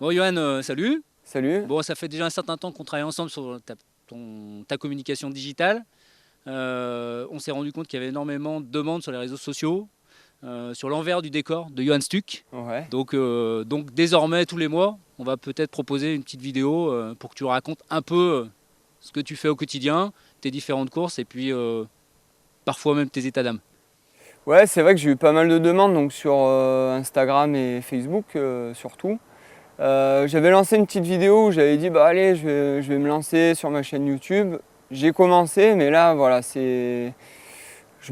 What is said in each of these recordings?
Bon, Johan, salut. Salut. Bon, ça fait déjà un certain temps qu'on travaille ensemble sur ta communication digitale. On s'est rendu compte qu'il y avait énormément de demandes sur les réseaux sociaux, sur l'envers du décor de Johan Stuck. Ouais. Donc désormais, tous les mois, on va peut-être proposer une petite vidéo pour que tu racontes un peu ce que tu fais au quotidien, tes différentes courses et puis parfois même tes états d'âme. Ouais, c'est vrai que j'ai eu pas mal de demandes donc sur Instagram et Facebook surtout. J'avais lancé une petite vidéo où j'avais dit bah allez, je vais me lancer sur ma chaîne YouTube. J'ai commencé, mais là voilà, je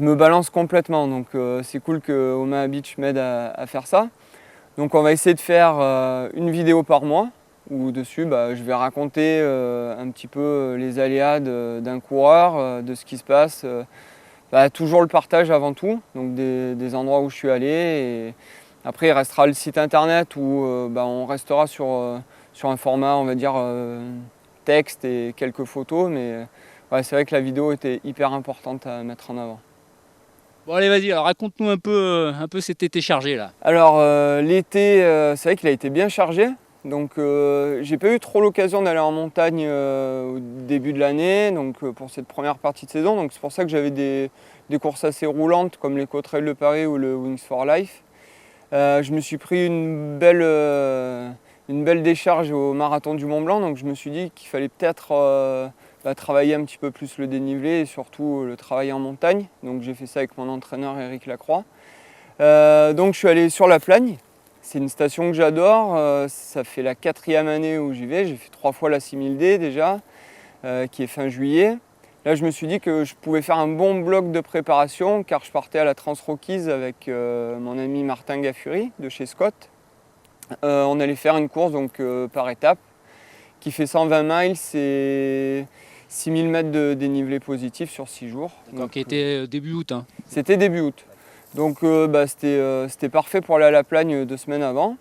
me balance complètement. Donc c'est cool que Omaha Beach m'aide à faire ça. Donc on va essayer de faire une vidéo par mois où dessus bah, je vais raconter un petit peu les aléas d'un coureur, de ce qui se passe. Bah, toujours le partage avant tout, donc des endroits où je suis allé. Et après, il restera le site internet où bah, on restera sur un format, on va dire, texte et quelques photos. Mais ouais, c'est vrai que la vidéo était hyper importante à mettre en avant. Bon, allez, vas-y, alors raconte-nous un peu cet été chargé là. Alors, l'été, c'est vrai qu'il a été bien chargé. Donc, j'ai pas eu trop l'occasion d'aller en montagne au début de l'année, donc pour cette première partie de saison. Donc, c'est pour ça que j'avais des courses assez roulantes comme les Cottrails de Paris ou le Wings for Life. Je me suis pris une belle décharge au marathon du Mont Blanc, donc je me suis dit qu'il fallait peut-être bah, travailler un petit peu plus le dénivelé et surtout le travail en montagne. Donc, j'ai fait ça avec mon entraîneur Eric Lacroix. Donc je suis allé sur la Plagne. C'est une station que j'adore. Ça fait la 4e année où j'y vais. J'ai fait 3 fois la 6000D déjà, qui est fin juillet. Là, je me suis dit que je pouvais faire un bon bloc de préparation car je partais à la Trans-Rockies avec mon ami Martin Gaffuri de chez Scott. On allait faire une course donc, par étape qui fait 120 miles et 6000 mètres de dénivelé positif sur 6 jours. D'accord, Donc, qui était début août, hein. c'était début août. Donc bah, c'était parfait pour aller à la Plagne 2 semaines avant.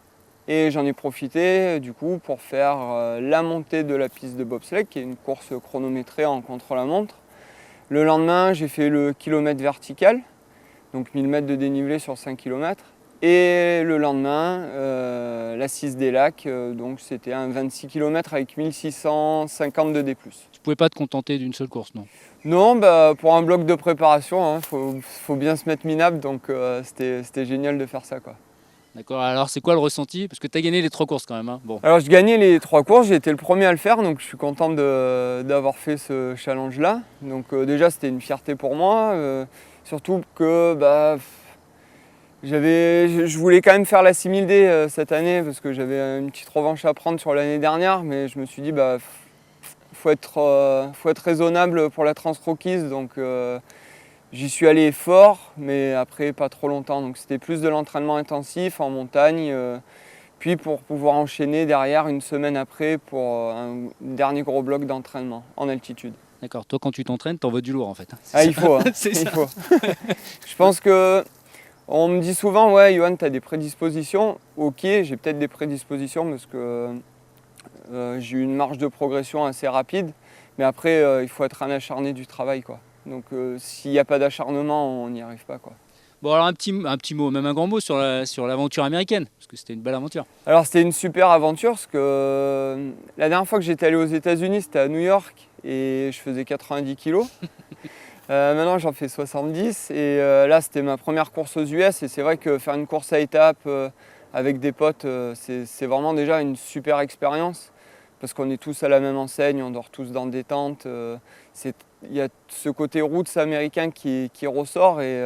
Et j'en ai profité du coup pour faire la montée de la piste de bobsleigh, qui est une course chronométrée en contre-la-montre. Le lendemain, j'ai fait le kilomètre vertical, donc 1000 mètres de dénivelé sur 5 km. Et le lendemain, la 6 des lacs, donc c'était un 26 km avec 1650 de D+. Tu pouvais pas te contenter d'une seule course, non? Non, bah, pour un bloc de préparation, faut bien se mettre minable, donc c'était génial de faire ça, quoi. D'accord, alors c'est quoi le ressenti? Parce que tu as gagné les 3 courses quand même, hein. Bon, Alors je gagnais les 3 courses, j'ai été le premier à le faire, donc je suis content d'avoir fait ce challenge-là. Donc déjà c'était une fierté pour moi, surtout que bah, je voulais quand même faire la 6000D cette année parce que j'avais une petite revanche à prendre sur l'année dernière, mais je me suis dit bah faut être raisonnable pour la Trans-Rockies, donc j'y suis allé fort, mais après pas trop longtemps. Donc c'était plus de l'entraînement intensif en montagne, puis pour pouvoir enchaîner derrière une semaine après pour un dernier gros bloc d'entraînement en altitude. d'accord, toi quand tu t'entraînes, t'envoies du lourd en fait, hein. Ah C'est il ça? faut, hein, C'est il ça. faut. Je pense que on me dit souvent ouais Johan tu as des prédispositions. Ok, j'ai peut-être des prédispositions parce que j'ai eu une marge de progression assez rapide, mais après il faut être un acharné du travail, quoi. Donc s'il n'y a pas d'acharnement, on n'y arrive pas, quoi. Bon alors un petit mot, même un grand mot sur sur l'aventure américaine, parce que c'était une belle aventure. Alors c'était une super aventure parce que la dernière fois que j'étais allé aux États-Unis, c'était à New York et je faisais 90 kilos. Maintenant j'en fais 70 et là c'était ma première course aux US et c'est vrai que faire une course à étapes avec des potes, c'est vraiment déjà une super expérience parce qu'on est tous à la même enseigne, on dort tous dans des tentes. Il y a ce côté roots américain qui ressort et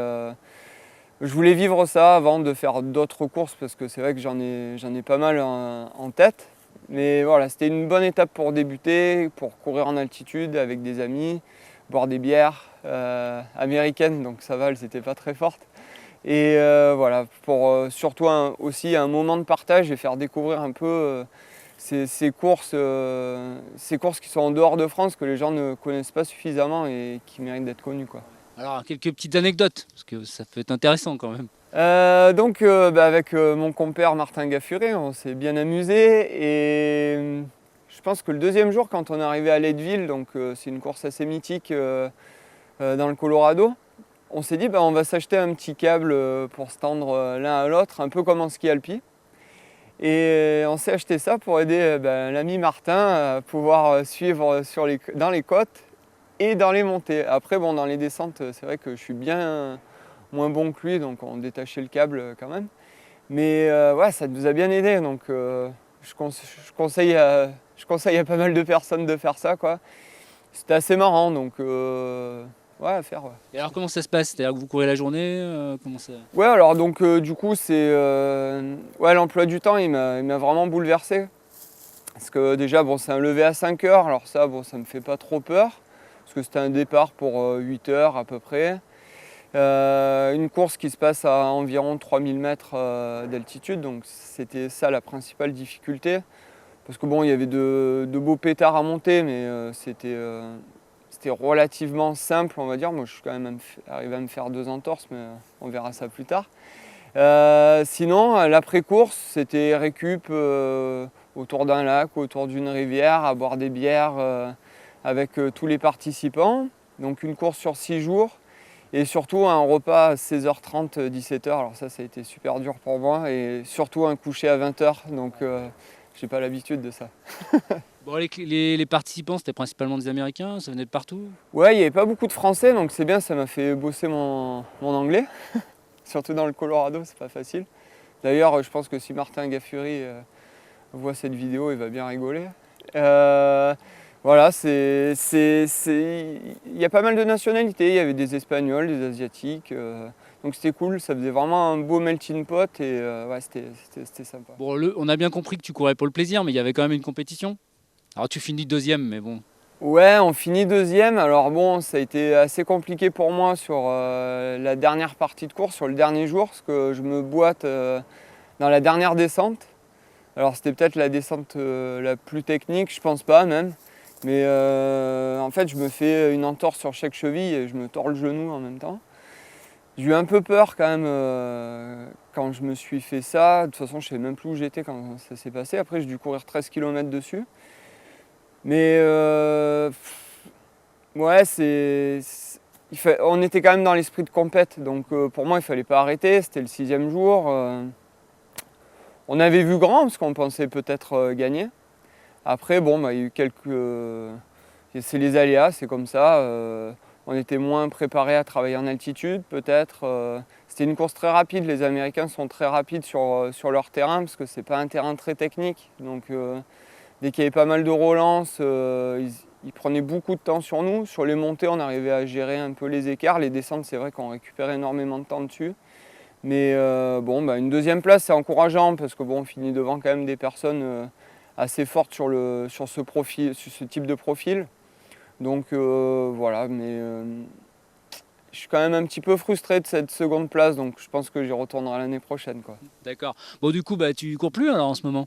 je voulais vivre ça avant de faire d'autres courses parce que c'est vrai que j'en ai pas mal en tête. Mais voilà, c'était une bonne étape pour débuter, pour courir en altitude avec des amis, boire des bières américaines, donc ça va, elles n'étaient pas très fortes. Et voilà, pour surtout aussi un moment de partage et faire découvrir un peu ces courses qui sont en dehors de France, que les gens ne connaissent pas suffisamment et qui méritent d'être connues, quoi. Alors quelques petites anecdotes, parce que ça peut être intéressant quand même. Donc bah, avec mon compère Martin Gaffuré, on s'est bien amusé et je pense que le deuxième jour quand on est arrivé à Leadville, donc c'est une course assez mythique dans le Colorado, on s'est dit bah, on va s'acheter un petit câble pour se tendre l'un à l'autre, un peu comme en ski alpi. Et on s'est acheté ça pour aider l'ami Martin à pouvoir suivre dans les côtes et dans les montées. Après, bon, dans les descentes, c'est vrai que je suis bien moins bon que lui, donc on détachait le câble quand même. Mais ouais, ça nous a bien aidé, donc je conseille à pas mal de personnes de faire ça, quoi. C'était assez marrant, donc ouais, à faire. Ouais. Et alors comment ça se passe? C'est-à-dire que vous courez la journée comment ça... Ouais, alors donc du coup, c'est ouais, l'emploi du temps, il m'a vraiment bouleversé. Parce que déjà, bon, c'est un lever à 5 heures, alors ça, bon, ça me fait pas trop peur. Parce que c'était un départ pour 8 heures à peu près. Une course qui se passe à environ 3000 mètres d'altitude, donc c'était ça la principale difficulté. Parce que bon, il y avait de beaux pétards à monter, mais c'était relativement simple, on va dire. Moi, je suis quand même arrivé à me faire 2 entorses, mais on verra ça plus tard. Sinon, l'après-course, c'était récup autour d'un lac, autour d'une rivière, à boire des bières avec tous les participants. Donc une course sur 6 jours. Et surtout un repas à 16h30, 17h. Alors ça a été super dur pour moi. Et surtout un coucher à 20h. Donc j'ai pas l'habitude de ça. Bon, les participants, c'était principalement des Américains, ça venait de partout? Ouais, il n'y avait pas beaucoup de Français, donc c'est bien, ça m'a fait bosser mon anglais. Surtout dans le Colorado, c'est pas facile. D'ailleurs, je pense que si Martin Gaffuri voit cette vidéo, il va bien rigoler. Voilà, il y a pas mal de nationalités, il y avait des Espagnols, des Asiatiques, donc c'était cool, ça faisait vraiment un beau melting pot et ouais, c'était sympa. Bon, on a bien compris que tu courais pour le plaisir, mais il y avait quand même une compétition. Alors tu finis deuxième, mais bon. Ouais, on finit deuxième, alors bon, ça a été assez compliqué pour moi sur la dernière partie de course, sur le dernier jour, parce que je me boite dans la dernière descente. Alors c'était peut-être la descente la plus technique, je pense pas même. Mais en fait, je me fais une entorse sur chaque cheville et je me tords le genou en même temps. J'ai eu un peu peur quand même quand je me suis fait ça. De toute façon, je ne savais même plus où j'étais quand ça s'est passé. Après, j'ai dû courir 13 km dessus. Mais ouais, on était quand même dans l'esprit de compète. Donc pour moi, il ne fallait pas arrêter. C'était le 6e jour. On avait vu grand parce qu'on pensait peut-être gagner. Après, bon, il y a eu c'est les aléas, c'est comme ça. On était moins préparés à travailler en altitude, peut-être. C'était une course très rapide. Les Américains sont très rapides sur leur terrain parce que c'est pas un terrain très technique. Donc, dès qu'il y avait pas mal de relances, ils prenaient beaucoup de temps sur nous. Sur les montées, on arrivait à gérer un peu les écarts. Les descentes, c'est vrai qu'on récupérait énormément de temps dessus. Mais bon, une 2e place, c'est encourageant parce que bon, on finit devant quand même des personnes assez fortes sur ce type de profil. Donc voilà, mais je suis quand même un petit peu frustré de cette 2e place, donc je pense que j'y retournerai l'année prochaine, quoi. D'accord. Bon, du coup, tu cours plus alors en ce moment?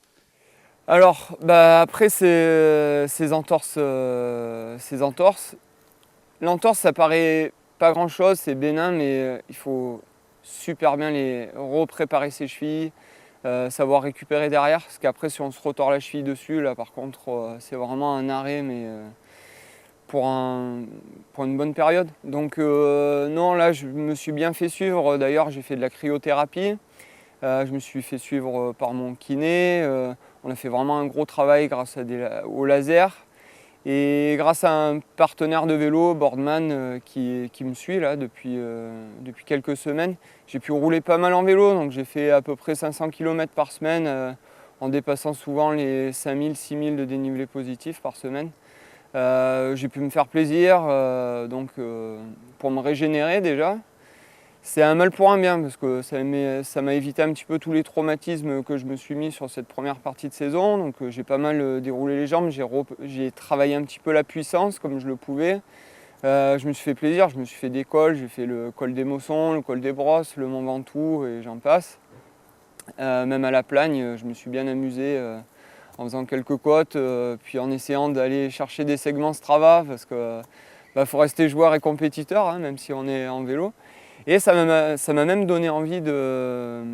Alors, après ces entorses, l'entorse, ça paraît pas grand-chose, c'est bénin, mais il faut super bien les repréparer ses chevilles, savoir récupérer derrière, parce qu'après si on se retord la cheville dessus, là par contre c'est vraiment un arrêt, mais pour une bonne période. Donc non, là je me suis bien fait suivre, d'ailleurs j'ai fait de la cryothérapie, je me suis fait suivre par mon kiné, on a fait vraiment un gros travail grâce au laser. Et grâce à un partenaire de vélo, Boardman, qui me suit là depuis quelques semaines, j'ai pu rouler pas mal en vélo. Donc j'ai fait à peu près 500 km par semaine, en dépassant souvent les 5000, 6000 de dénivelé positif par semaine. J'ai pu me faire plaisir pour me régénérer déjà. C'est un mal pour un bien parce que ça m'a évité un petit peu tous les traumatismes que je me suis mis sur cette première partie de saison. Donc j'ai pas mal déroulé les jambes, j'ai travaillé un petit peu la puissance comme je le pouvais. Je me suis fait plaisir, je me suis fait des cols, j'ai fait le col des Mossons, le col des Brosses, le Mont Ventoux et j'en passe. Même à la Plagne, je me suis bien amusé en faisant quelques côtes, puis en essayant d'aller chercher des segments Strava parce que faut rester joueur et compétiteur, hein, même si on est en vélo. Et ça m'a même donné envie de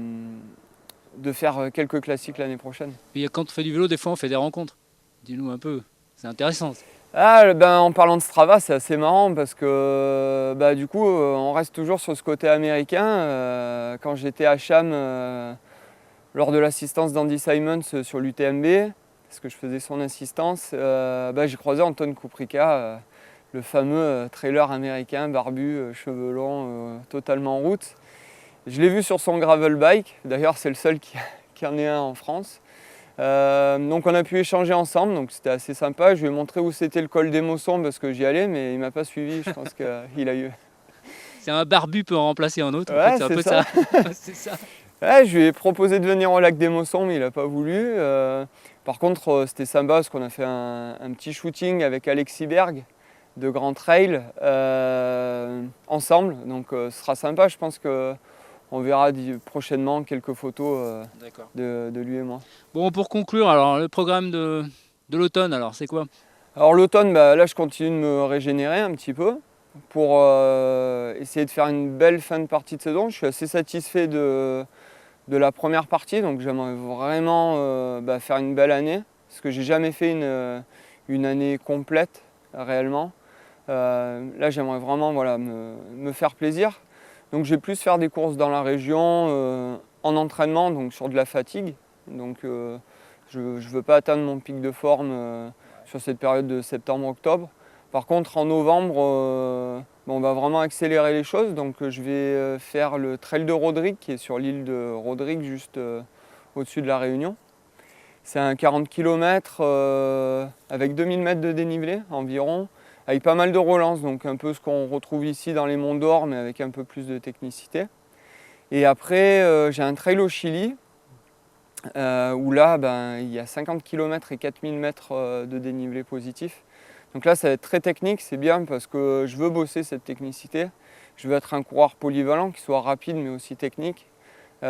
faire quelques classiques l'année prochaine. Et quand on fait du vélo, des fois on fait des rencontres. Dis-nous un peu, c'est intéressant. En parlant de Strava, c'est assez marrant parce que du coup on reste toujours sur ce côté américain. Quand j'étais à Cham lors de l'assistance d'Andy Simons sur l'UTMB, parce que je faisais son assistance, j'ai croisé Anton Kuprika, le fameux trailer américain, barbu, cheveux longs, totalement en route. Je l'ai vu sur son gravel bike, d'ailleurs c'est le seul qui en ait un en France. Donc on a pu échanger ensemble, donc c'était assez sympa. Je lui ai montré où c'était le col des Mossons parce que j'y allais, mais il ne m'a pas suivi, je pense qu'il a eu... C'est un barbu peut en remplacer un autre, Ouais, en fait, c'est un peu ça. C'est ça. Ouais, je lui ai proposé de venir au lac des Mossons, mais il n'a pas voulu. Par contre, c'était sympa parce qu'on a fait un petit shooting avec Alexis Berg de Grand Trail ensemble. Donc ce sera sympa, je pense qu'on verra prochainement quelques photos de lui et moi. Bon, pour conclure, alors le programme de l'automne, alors c'est quoi? Alors l'automne, là je continue de me régénérer un petit peu pour essayer de faire une belle fin de partie de saison. Je suis assez satisfait de la première partie, donc j'aimerais vraiment faire une belle année, parce que j'ai jamais fait une année complète réellement. Là j'aimerais vraiment me faire plaisir. Donc je vais plus faire des courses dans la région en entraînement, donc sur de la fatigue. Donc je ne veux pas atteindre mon pic de forme sur cette période de septembre-octobre. Par contre, en novembre, on va vraiment accélérer les choses. Donc, je vais faire le trail de Rodrigue, qui est sur l'île de Rodrigue, juste au-dessus de la Réunion. C'est un 40 km avec 2000 mètres de dénivelé environ, avec pas mal de relances, donc un peu ce qu'on retrouve ici dans les Monts d'Or, mais avec un peu plus de technicité. Et après, j'ai un trail au Chili, où là, il y a 50 km et 4000 mètres de dénivelé positif. Donc là, ça va être très technique, c'est bien parce que je veux bosser cette technicité. Je veux être un coureur polyvalent, qui soit rapide mais aussi technique. C'est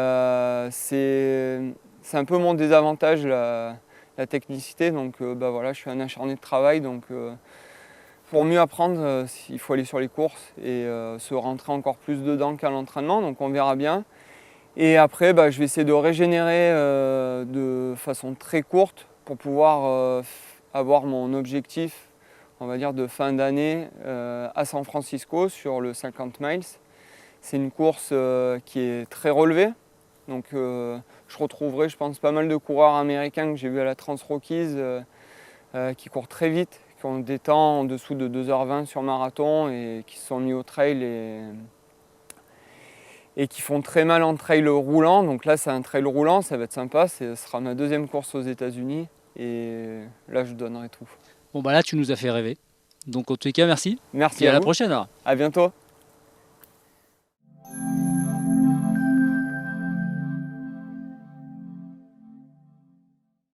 un peu mon désavantage, la technicité. Donc je suis un acharné de travail. Donc pour mieux apprendre, il faut aller sur les courses et se rentrer encore plus dedans qu'à l'entraînement. Donc on verra bien. Et après, je vais essayer de régénérer de façon très courte pour pouvoir avoir mon objectif, on va dire, de fin d'année à San Francisco sur le 50 miles. C'est une course qui est très relevée. Donc je retrouverai, je pense, pas mal de coureurs américains que j'ai vus à la Trans Rockies qui courent très vite, qui ont des temps en dessous de 2h20 sur marathon et qui se sont mis au trail et qui font très mal en trail roulant. Donc là, c'est un trail roulant, ça va être sympa. Ce sera ma deuxième course aux États-Unis et là, je donnerai tout. Bon, là, tu nous as fait rêver. Donc, en tous les cas, merci. Merci et à à la vous. prochaine alors. À bientôt.